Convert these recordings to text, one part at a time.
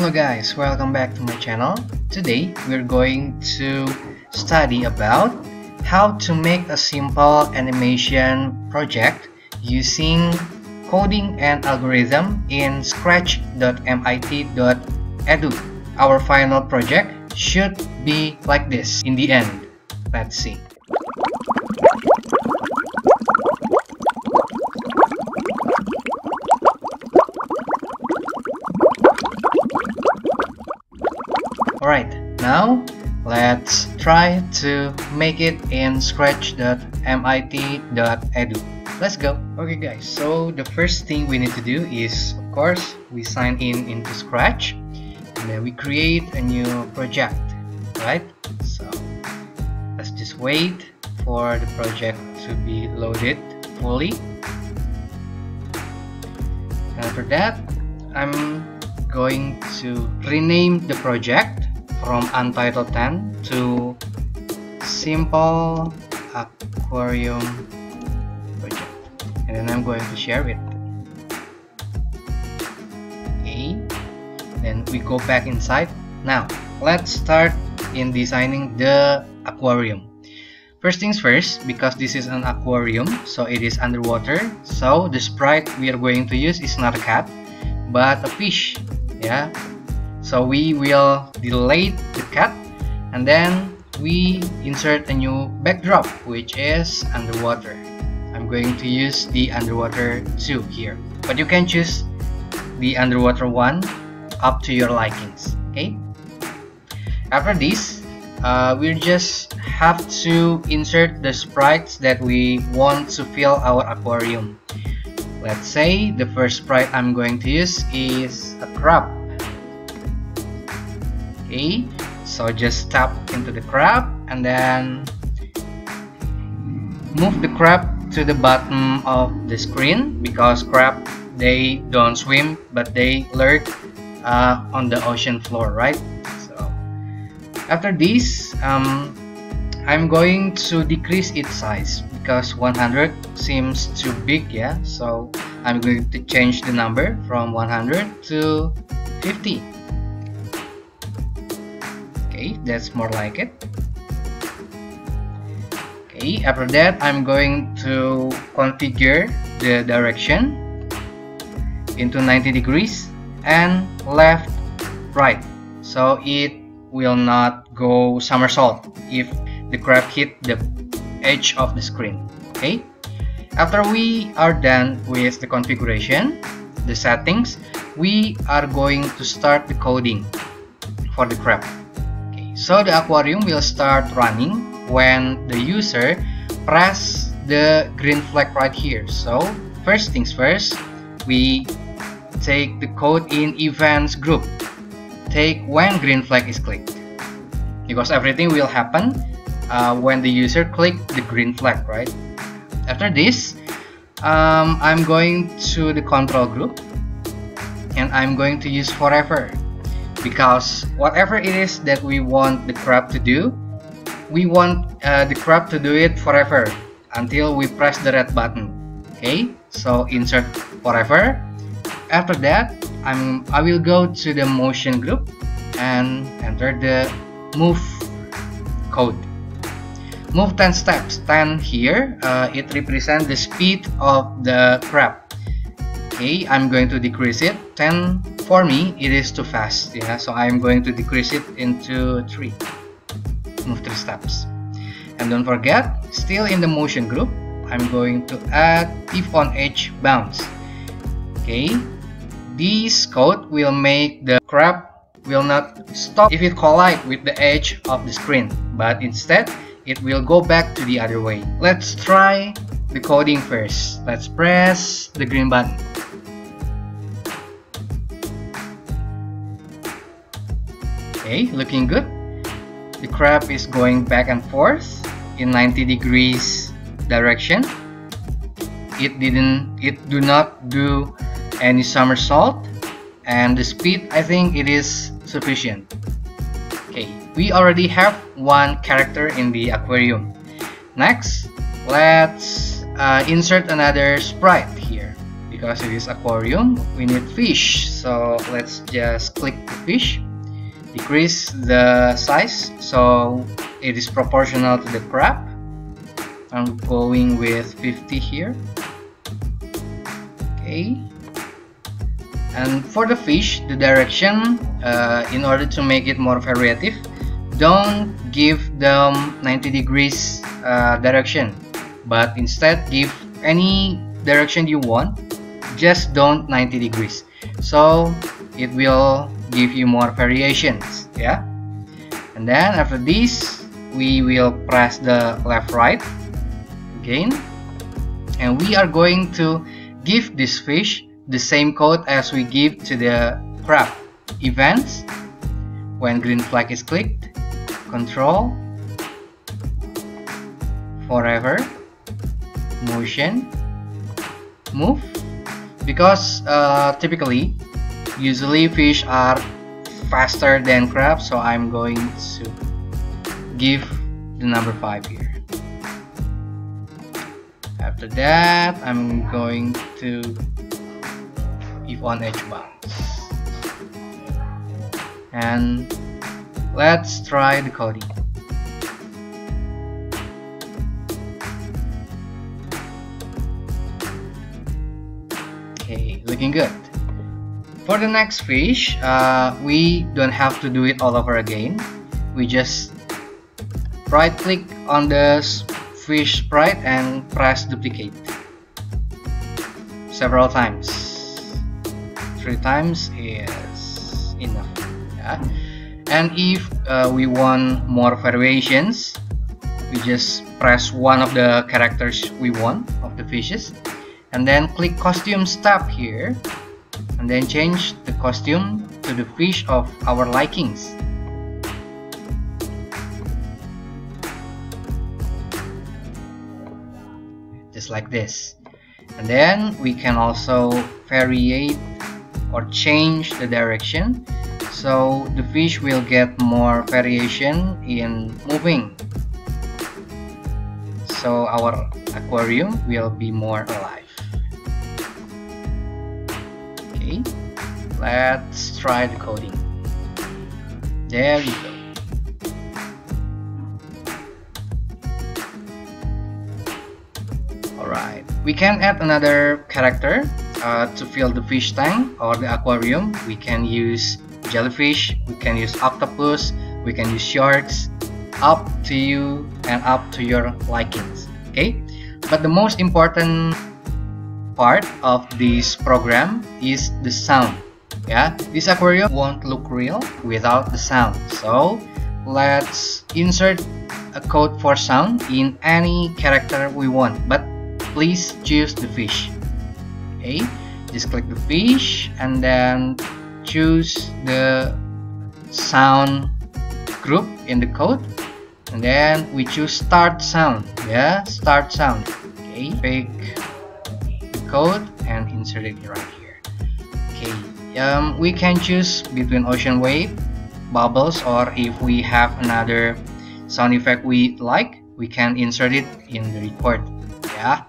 Hello guys, welcome back to my channel. Today we're going to study about how to make a simple animation project using coding and algorithm in scratch.mit.edu. Our final project should be like this in the end. Let's see. Alright, now let's try to make it in scratch.mit.edu. Let's go. Okay guys, so the first thing we need to do is, of course, we sign in into Scratch and then we create a new project, right? So let's just wait for the project to be loaded fully. After that, I'm going to rename the project from Untitled 10 to Simple Aquarium Project, and then I'm going to share it. Okay, then we go back inside. Now let's start in designing the aquarium. First things first, because this is an aquarium, so it is underwater, so the sprite we are going to use is not a cat but a fish. Yeah, so we will delete the cat and then we insert a new backdrop which is underwater. I'm going to use the underwater 2 here, but you can choose the underwater one up to your likings. Okay, after this we just have to insert the sprites that we want to fill our aquarium. Let's say the first sprite I'm going to use is a crab. Okay, so just tap into the crab and then move the crab to the bottom of the screen, because crab, they don't swim but they lurk on the ocean floor, right? So after this, I'm going to decrease its size because 100 seems too big, yeah, so I'm going to change the number from 100 to 50. Okay, that's more like it. Okay, after that I'm going to configure the direction into 90 degrees and left, right, so it will not go somersault if the crab hit the edge of the screen. Okay, after we are done with the configuration, the settings, we are going to start the coding for the crab. Okay, so the aquarium will start running when the user press the green flag right here. So first things first, we take the code in events group, take when green flag is clicked, because everything will happen when the user click the green flag, right? After this, I'm going to the control group and I'm going to use forever, because whatever it is that we want the crab to do, we want the crab to do it forever until we press the red button. Okay, so insert forever. After that, I will go to the motion group and enter the move code. Move 10 steps. 10 here, it represents the speed of the crab. Okay, I'm going to decrease it. 10 for me, it is too fast. Yeah, so I'm going to decrease it into 3. Move 3 steps. And don't forget, still in the motion group, I'm going to add if on edge bounce. Okay, this code will make the crab will not stop if it collide with the edge of the screen, but instead it will go back to the other way. Let's try the coding first. Let's press the green button. Okay, looking good. The crab is going back and forth in 90 degrees direction. It do not do any somersault, and the speed, I think it is sufficient. Okay, we already have one character in the aquarium. Next, let's insert another sprite here. because it is aquarium, we need fish. So let's just click the fish, decrease the size so it is proportional to the crab. I'm going with 50 here. Okay. And for the fish, the direction, in order to make it more variative, don't give them 90 degrees direction, but instead give any direction you want, just don't 90 degrees, so it will give you more variations. Yeah. And then after this, we will press the left right again, and we are going to give this fish the same code as we give to the crab. Events, when green flag is clicked, control, forever, motion, move, because usually fish are faster than crabs, so I'm going to give the number 5 here. After that, I'm going to give on edge bounce, and let's try the coding. Okay, looking good. For the next fish, we don't have to do it all over again. We just right click on the fish sprite and press duplicate several times. 3 times is enough. Yeah. And if we want more variations, we just press one of the characters we want of the fishes, and then click costumes tab here, and then change the costume to the fish of our likings. Just like this. And then we can also variate or change the direction, so the fish will get more variation in moving, so our aquarium will be more alive. Okay, let's try the coding. There you go. Alright, we can add another character to fill the fish tank or the aquarium. We can use jellyfish, we can use octopus, we can use sharks. Up to you and up to your likings. Okay, but the most important part of this program is the sound. Yeah, this aquarium won't look real without the sound, so let's insert a code for sound in any character we want, but please choose the fish. Okay, just click the fish and then choose the sound group in the code, and then we choose start sound. Yeah, start sound. Okay, pick the code and insert it right here. Okay, we can choose between ocean wave, bubbles, or if we have another sound effect we like, we can insert it in the record. Yeah.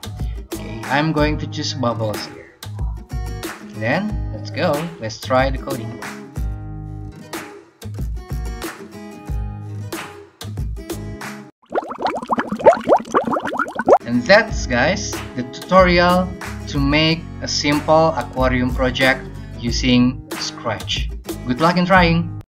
Okay, I'm going to choose bubbles here. Then let's go. Let's try the coding. And that's, guys, the tutorial to make a simple aquarium project using Scratch. Good luck in trying!